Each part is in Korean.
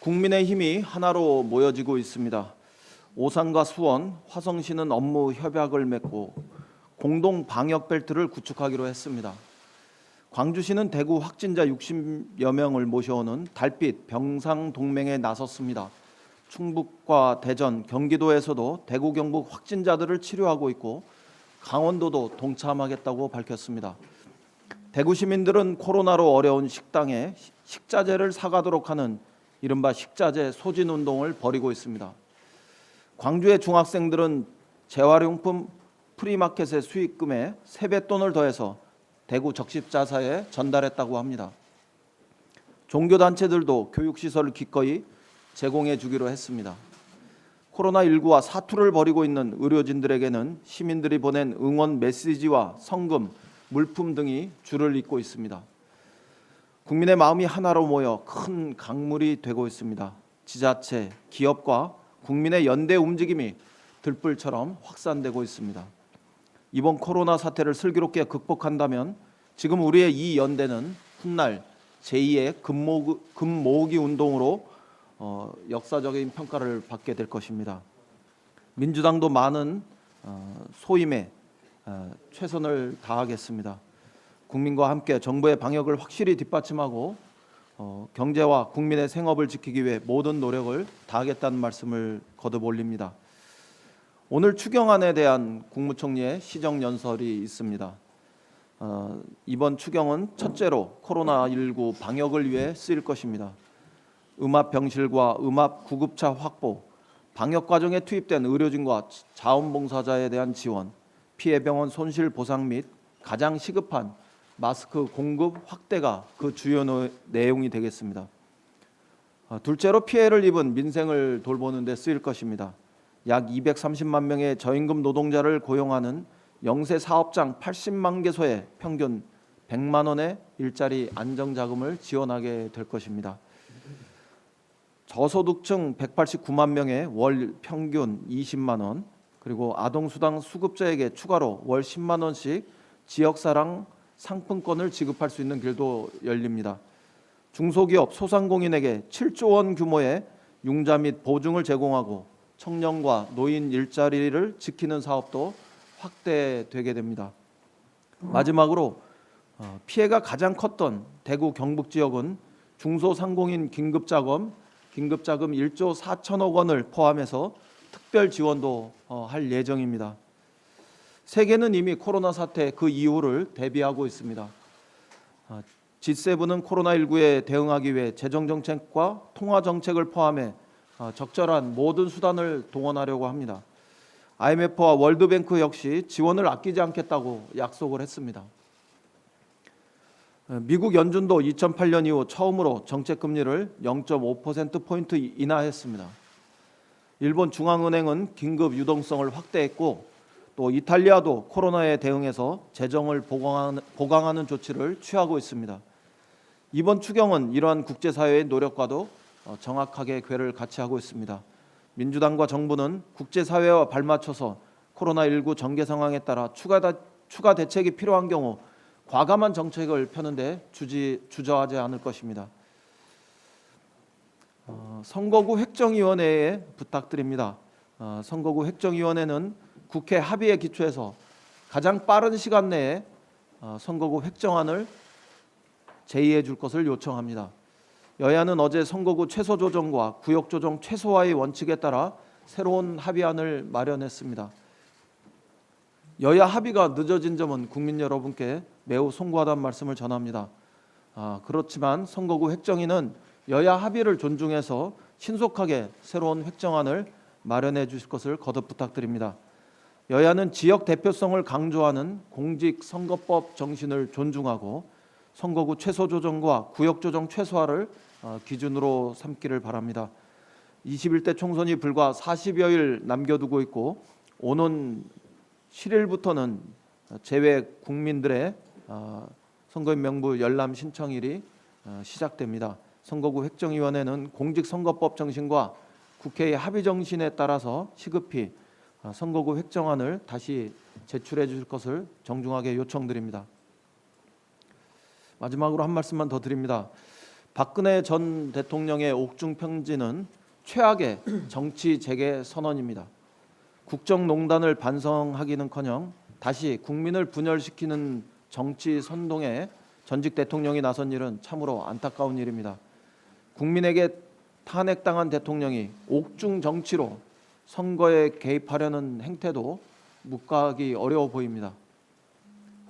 국민의힘이 하나로 모여지고 있습니다. 오산과 수원, 화성시는 업무 협약을 맺고 공동 방역 벨트를 구축하기로 했습니다. 광주시는 대구 확진자 60여 명을 모셔오는 달빛 병상 동맹에 나섰습니다. 충북과 대전, 경기도에서도 대구 경북 확진자들을 치료하고 있고 강원도도 동참하겠다고 밝혔습니다. 대구 시민들은 코로나로 어려운 식당에 식자재를 사가도록 하는 이른바 식자재 소진 운동을 벌이고 있습니다. 광주의 중학생들은 재활용품 프리마켓의 수익금에 세뱃돈을 더해서 대구 적십자사에 전달했다고 합니다. 종교단체들도 교육시설을 기꺼이 제공해 주기로 했습니다. 코로나19와 사투를 벌이고 있는 의료진들에게는 시민들이 보낸 응원 메시지와 성금, 물품 등이 줄을 잇고 있습니다. 국민의 마음이 하나로 모여 큰 강물이 되고 있습니다. 지자체, 기업과 국민의 연대 움직임이 들불처럼 확산되고 있습니다. 이번 코로나 사태를 슬기롭게 극복한다면 지금 우리의 이 연대는 훗날 제2의 금 모으기 운동으로 역사적인 평가를 받게 될 것입니다. 민주당도 많은 소임에 최선을 다하겠습니다. 국민과 함께 정부의 방역을 확실히 뒷받침하고 경제와 국민의 생업을 지키기 위해 모든 노력을 다하겠다는 말씀을 거듭 올립니다. 오늘 추경안에 대한 국무총리의 시정연설이 있습니다. 이번 추경은 첫째로 코로나19 방역을 위해 쓰일 것입니다. 음압병실과 음압구급차 확보, 방역 과정에 투입된 의료진과 자원봉사자에 대한 지원, 피해 병원 손실 보상 및 가장 시급한 마스크 공급 확대가 그 주요 내용이 되겠습니다. 둘째로 피해를 입은 민생을 돌보는 데 쓰일 것입니다. 약 230만 명의 저임금 노동자를 고용하는 영세 사업장 80만 개소에 평균 100만 원의 일자리 안정자금을 지원하게 될 것입니다. 저소득층 189만 명의 월 평균 20만 원, 그리고 아동수당 수급자에게 추가로 월 10만 원씩 지역사랑 상품권을 지급할 수 있는 길도 열립니다. 중소기업 소상공인에게 7조 원 규모의 융자 및 보증을 제공하고 청년과 노인 일자리를 지키는 사업도 확대되게 됩니다. 마지막으로 피해가 가장 컸던 대구 경북 지역은 중소상공인 긴급자금 1조 4천억 원을 포함해서 특별 지원도 할 예정입니다. 세계는 이미 코로나 사태 그 이후를 대비하고 있습니다. G7은 코로나19에 대응하기 위해 재정정책과 통화정책을 포함해 적절한 모든 수단을 동원하려고 합니다. IMF와 월드뱅크 역시 지원을 아끼지 않겠다고 약속을 했습니다. 미국 연준도 2008년 이후 처음으로 정책금리를 0.5%포인트 인하했습니다. 일본 중앙은행은 긴급 유동성을 확대했고 또 이탈리아도 코로나에 대응해서 재정을 보강하는 조치를 취하고 있습니다. 이번 추경은 이러한 국제사회의 노력과도 정확하게 궤를 같이 하고 있습니다. 민주당과 정부는 국제사회와 발맞춰서 코로나19 전개 상황에 따라 추가 대책이 필요한 경우 과감한 정책을 펴는데 주저하지 않을 것입니다. 선거구 획정위원회에 부탁드립니다. 선거구 획정위원회는 국회 합의에 기초해서 가장 빠른 시간 내에 선거구 획정안을 제의해 줄 것을 요청합니다. 여야는 어제 선거구 최소 조정과 구역 조정 최소화의 원칙에 따라 새로운 합의안을 마련했습니다. 여야 합의가 늦어진 점은 국민 여러분께 매우 송구하다는 말씀을 전합니다. 그렇지만 선거구 획정위는 여야 합의를 존중해서 신속하게 새로운 획정안을 마련해 주실 것을 거듭 부탁드립니다. 여야는 지역 대표성을 강조하는 공직선거법 정신을 존중하고 선거구 최소 조정과 구역 조정 최소화를 기준으로 삼기를 바랍니다. 21대 총선이 불과 40여일 남겨두고 있고 오는 7일부터는 재외 국민들의 선거인 명부 열람 신청일이 시작됩니다. 선거구 획정위원회는 공직선거법 정신과 국회의 합의 정신에 따라서 시급히 선거구 획정안을 다시 제출해 주실 것을 정중하게 요청드립니다. 마지막으로 한 말씀만 더 드립니다. 박근혜 전 대통령의 옥중 평지는 최악의 정치 재개 선언입니다. 국정농단을 반성하기는커녕 다시 국민을 분열시키는 정치 선동에 전직 대통령이 나선 일은 참으로 안타까운 일입니다. 국민에게 탄핵당한 대통령이 옥중 정치로 선거에 개입하려는 행태도 묵과하기 어려워 보입니다.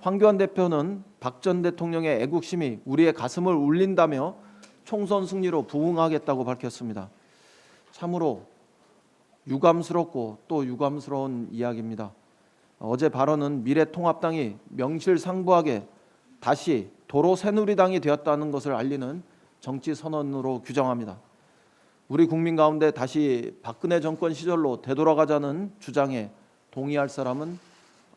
황교안 대표는 박 전 대통령의 애국심이 우리의 가슴을 울린다며 총선 승리로 부응하겠다고 밝혔습니다. 참으로 유감스럽고 또 유감스러운 이야기입니다. 어제 발언은 미래통합당이 명실상부하게 다시 도로 새누리당이 되었다는 것을 알리는 정치 선언으로 규정합니다. 우리 국민 가운데 다시 박근혜 정권 시절로 되돌아가자는 주장에 동의할 사람은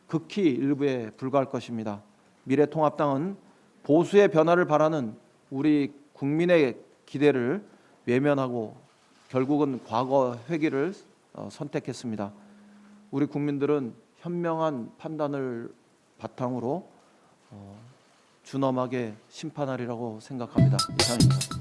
극히 일부에 불과할 것입니다. 미래통합당은 보수의 변화를 바라는 우리 국민의 기대를 외면하고 결국은 과거 회귀를 선택했습니다. 우리 국민들은 현명한 판단을 바탕으로 준엄하게 심판하리라고 생각합니다. 이상입니다.